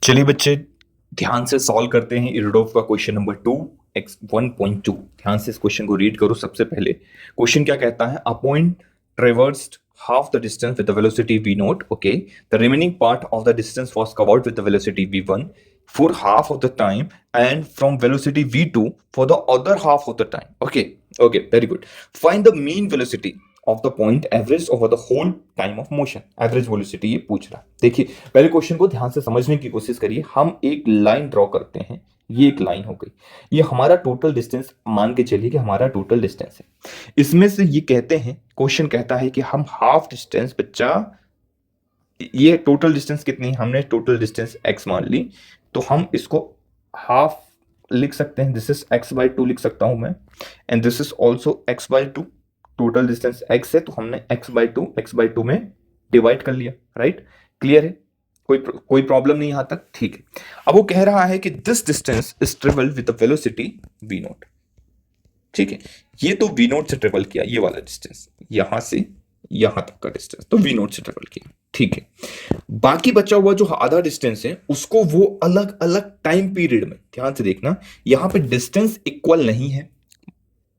चलिए बच्चे, ध्यान से सॉल्व करते हैं इरडोफ का क्वेश्चन नंबर 2 x 1.2। ध्यान से इस क्वेश्चन को रीड करो। सबसे पहले क्वेश्चन क्या कहता है? A point traversed half the distance with the velocity v naught. Okay, the remaining part of the distance was covered with the velocity v1 for half of the time, and from velocity v2 for the other half of the time. Okay, very good. Find the mean velocity of the point average over the whole time of motion. Average velocity ये पूछ रहा है। देखिए, पहले question को ध्यान से समझने की कोशिश करिए। हम एक लाइन ड्रॉ करते हैं, ये एक लाइन हो गई, ये हमारा टोटल डिस्टेंस मान के चलिए कि हमारा टोटल डिस्टेंस है। इसमें से ये कहते हैं, क्वेश्चन कहता है कि हम हाफ डिस्टेंस बच्चा, ये टोटल डिस्टेंस कितनी, हमने टोटल डिस्टेंस x मान ली, तो हम इसको हाफ लिख सकते हैं। दिस इज x/2 लिख सकता हूं मैं, and this is also x/2। Total distance x है तो हमने x/2 में डिवाइड कर लिया। राइट, क्लियर है? कोई प्रॉब्लम नहीं यहां तक? ठीक है। अब वो कह रहा है कि this distance is travelled with the velocity v not. ठीक है, ये तो v नॉट से ट्रेवल किया, ये वाला डिस्टेंस यहां से यहां तक का डिस्टेंस तो v नॉट से ट्रेवल किया। ठीक है, बाकी बचा हुआ जो आधा डिस्टेंस है उसको वो अलग अलग टाइम पीरियड में, ध्यान से देखना, यहां पे डिस्टेंस इक्वल नहीं है।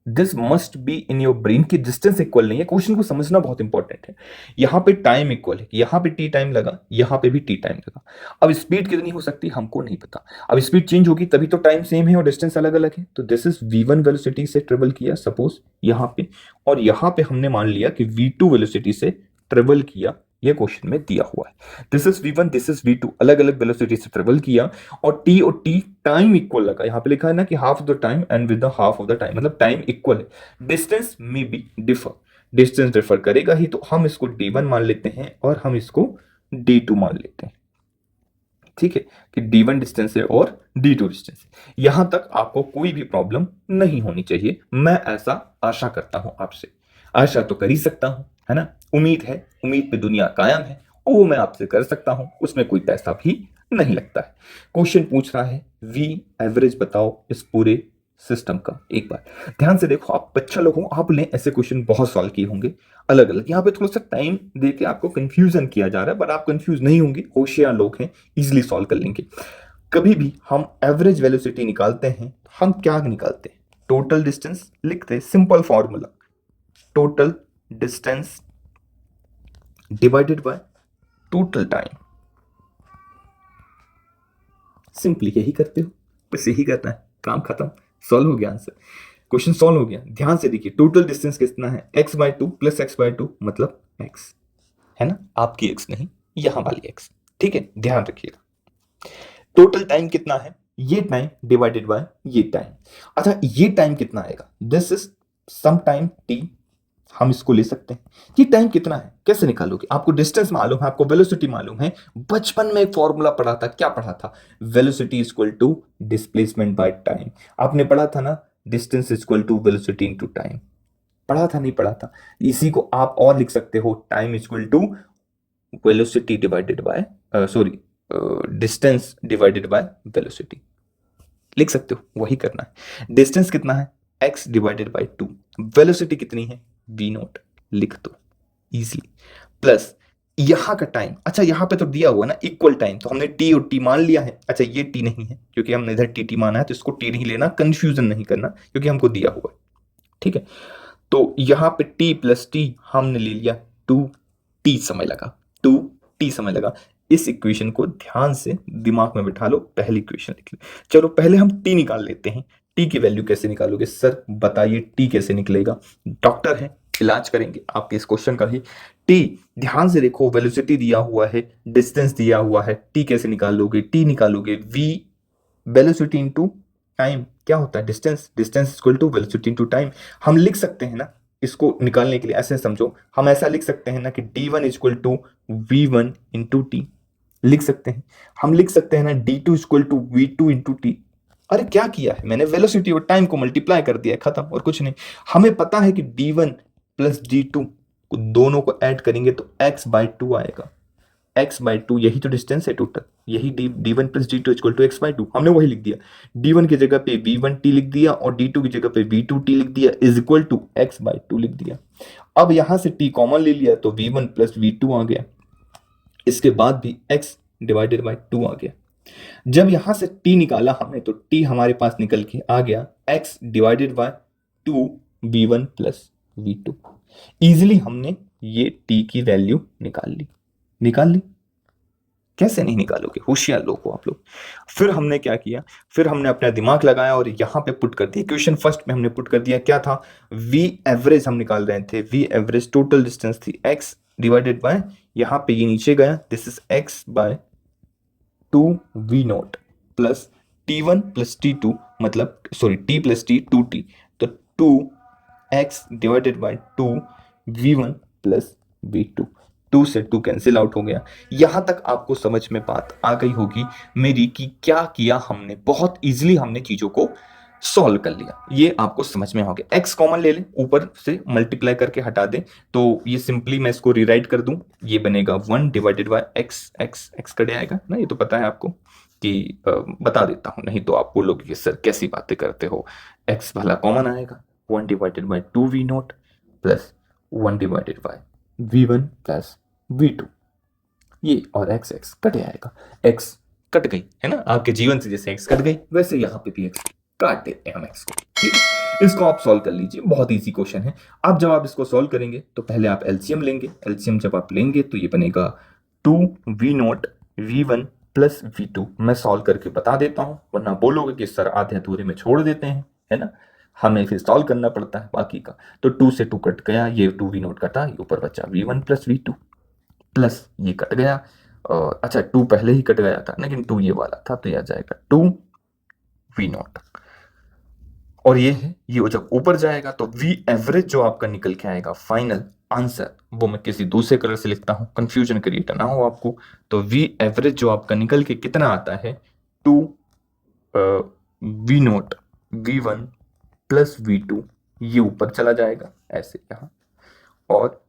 This must be in your brain कि डिस्टेंस इक्वल नहीं है। क्वेश्चन को समझना बहुत इंपॉर्टेंट है। यहां पे टाइम इक्वल है, यहां पे टी टाइम लगा, यहां पे भी टी टाइम लगा। अब स्पीड कितनी हो सकती है हमको नहीं पता। अब स्पीड चेंज होगी तभी तो टाइम सेम है और डिस्टेंस अलग अलग है। तो दिस इज v1 वेलोसिटी से ट्रेवल किया सपोज यहां पे, और यहां पे हमने मान लिया कि v2 वेलोसिटी से ट्रेवल किया। ये क्वेश्चन में दिया हुआ है। This is v1, this is v2, अलग अलग वेलोसिटी से ट्रेवल किया, और टी टाइम इक्वल लगा। यहां पे लिखा है ना कि half of the time and with the half of the time, मतलब टाइम इक्वल है। डिस्टेंस में भी डिफर, डिस्टेंस डिफर करेगा ही, तो हम इसको d1 मान लेते हैं और हम इसको d2 मान लेते हैं। ठीक है, कि d1 डिस्टेंस है और d2 डिस्टेंस है। यहां तक आपको कोई भी प्रॉब्लम नहीं होनी चाहिए, मैं ऐसा आशा करता हूं आपसे। आशा तो कर ही सकता हूं, है ना? उम्मीद है, उम्मीद पे दुनिया कायम है, और वो मैं आपसे कर सकता हूं, उसमें कोई पैसा भी नहीं लगता है। क्वेश्चन पूछ रहा है वी एवरेज बताओ इस पूरे सिस्टम का। एक बार ध्यान से देखो, आप बच्चा लोग हो, आपने ऐसे क्वेश्चन बहुत सॉल्व किए होंगे अलग अलग। यहाँ पे थोड़ा सा टाइम देके आपको कंफ्यूजन किया जा रहा है, बट आप कंफ्यूज नहीं होंगे, होशियार लोग हैं, इजिली सॉल्व कर लेंगे। कभी भी हम एवरेज वेलोसिटी निकालते हैं, हम क्या निकालते हैं? टोटल डिस्टेंस लिखते हैं, simple formula, total distance divided by total time. Simply यही करते हो, बस यही करना है, काम खत्म, सॉल्व हो गया आंसर, क्वेश्चन सॉल्व हो गया। ध्यान से देखिए, टोटल डिस्टेंस कितना है? x/2 प्लस x/2 मतलब x, है ना? आपकी x नहीं, यहां वाली x। ठीक है, ध्यान रखिएगा। टोटल टाइम कितना है? ये टाइम डिवाइडेड बाय ये टाइम। अच्छा, ये टाइम कितना आएगा? This is some time t, हम इसको ले सकते हैं। ये टाइम कितना है कैसे निकालोगे? आपको डिस्टेंस मालूम है, आपको वेलोसिटी मालूम है। बचपन में एक फॉर्मूला पढ़ा था, क्या पढ़ा था? Velocity is equal to displacement by time. आपने पढ़ा था ना, distance is equal to velocity into time. पढ़ा था, नहीं पढ़ा था? इसी को आप और लिख सकते हो, time is equal to velocity divided by, sorry, distance divided by velocity, लिख सकते हो, वही करना है। डिस्टेंस कितना है? x divided bye 2। वेलोसिटी कितनी है? v नॉट, लिख दो इजीली, प्लस यहां का टाइम। अच्छा, यहां पे तो दिया हुआ ना इक्वल टाइम, तो हमने t और t मान लिया है। अच्छा, ये t नहीं है क्योंकि हमने इधर t माना है, तो इसको t नहीं लेना, कंफ्यूजन नहीं करना, क्योंकि हमको दिया हुआ है। ठीक है, तो यहां पे t प्लस t हमने ले लिया 2t, समय लगा 2t समय लगा। इस इक्वेशन को ध्यान से दिमाग में बिठा लो, पहली इक्वेशन लिख लो। चलो पहले हम t निकाल लेते हैं। t की वैल्यू कैसे निकालोगे सर, बताइए t कैसे निकलेगा? डॉक्टर है, इलाज करेंगे आपके इस क्वेश्चन का ही। t, ध्यान से देखो, वेलोसिटी दिया हुआ है, डिस्टेंस दिया हुआ है, t कैसे निकालोगे? t निकालोगे v वेलोसिटी इनटू टाइम। क्या होता है? Distance, distance equal to velocity into time. हम लिख सकते हैं ना, इसको निकालने के लिए ऐसे समझो, हम ऐसा लिख सकते हैं ना कि d1 equal to v1 into T, लिख सकते हैं। हम लिख सकते हैं ना d2 equal to v2 into T. अरे क्या किया है मैंने? वेलोसिटी और टाइम को मल्टीप्लाई कर दिया है, खत्म, और कुछ नहीं। हमें पता है कि d1 प्लस d2 दोनों को ऐड करेंगे तो x/2 आएगा। x/2, यही तो डिस्टेंस है टोटल, यही d1 plus d2 equal to x/2, हमने वही लिख दिया। d1 की जगह पे v1t लिख दिया और d2 की जगह पे v2t लिख दिया, इज इक्वल टू x/2 लिख दिया। अब यहां से t कॉमन ले लिया तो v1 प्लस v2 आ गया, इसके बाद भी x डिवाइडेड बाय 2 आ गया। जब यहां से t निकाला हमने तो t हमारे पास निकल के आ गया x divided bye 2v1 plus v2। Easily हमने ये t की वैल्यू निकाल ली। कैसे नहीं निकालोगे, होशियार लोग हो आप लोग। फिर हमने क्या किया, फिर हमने अपना दिमाग लगाया और यहां पे पुट कर दिया। इक्वेशन फर्स्ट में हमने पुट कर दिया, क्या था, v एवरेज हम निकाल रहे थे। v एवरेज टोटल डिस्टेंस थी x डिवाइडेड बाय, यहां पे ये नीचे गया, this is x by 2v0 plus t1 plus t2, मतलब sorry t plus t 2t, तो 2x divided by 2v1 plus v2। 2 से 2 कैंसिल आउट हो गया। यहां तक आपको समझ में बात आ गई होगी मेरी कि क्या किया हमने, बहुत इजीली हमने चीजों को सॉल्व कर लिया। ये आपको समझ में आ गया। x कॉमन ले लें, ऊपर से मल्टीप्लाई करके हटा दें, तो ये सिंपली मैं इसको रीराइट कर दूं, ये बनेगा 1 डिवाइडेड बाय x कट जाएगा ना, ये तो पता है आपको कि बता देता हूं, नहीं तो आप बोलोगे कि सर कैसी बातें करते हो, x भला कॉमन आएगा, 1 divided by 2v0 plus 1 divided by v1 plus v2, ये और x कट जाएगा। x कट गई है ना, आपके जीवन से जैसे x कट गई वैसे यहाँ पे भी x काट देते हैं हम x को, ठीक है। इसको आप सॉल्व कर लीजिए, बहुत इजी क्वेश्चन है। अब जब आप इसको सॉल्व करेंगे तो पहले आप एलसीएम लेंगे। एलसीएम जब आप लेंगे तो ये बनेगा 2v0 v1 प्लस v2। मैं सॉल्व करके बता देता हूँ, वरना बोलोगे कि सर आधे अधूरे में छोड़ देते हैं, है ना, हमें फिर सॉल्व करना पड़ता है बाकी का। तो 2 से 2 कट गया, ये 2v0 कटा, ये ऊपर बचा v1 प्लस v2 प्लस ये कट गया, अच्छा 2 पहले ही कट गया था लेकिन 2 ये वाला था, तो यह जाएगा 2v0, और ये है, ये जब ऊपर जाएगा तो v एवरेज जो आपका निकल के आएगा फाइनल आंसर, वो मैं किसी दूसरे कलर से लिखता हूं, कंफ्यूजन क्रिएट ना हो आपको। तो v एवरेज जो आपका निकल के कितना आता है, 2v0 v1 प्लस v2, ये ऊपर चला जाएगा ऐसे यहां, और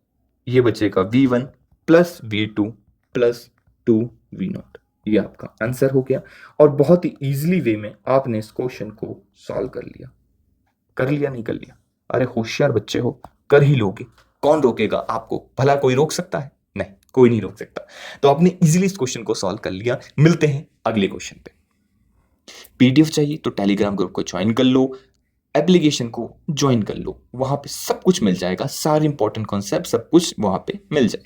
ये बचेगा v1 plus v2 plus 2v0, ये आपका आंसर हो गया। और बहुत ही इजीली वे में आपने इस क्वेश्चन को सॉल्व कर लिया नहीं कर लिया, अरे होशियार बच्चे हो, कर ही लोगे, कौन रोकेगा आपको, भला कोई रोक सकता है, नहीं कोई नहीं रोक सकता। तो आपने इजीली इस क्वेश्चन को सॉल्व कर लिया। मिलते हैं अगले क्वेश्चन पे। पीडीएफ चाहिए तो टेलीग्राम ग्रुप को ज्वाइन कर लो, एप्लीकेशन को ज्वाइन कर लो, वहां पे सब कुछ मिल जाएगा, सारे इंपॉर्टेंट कॉन्सेप्ट सब कुछ वहां पे मिल जाएगा।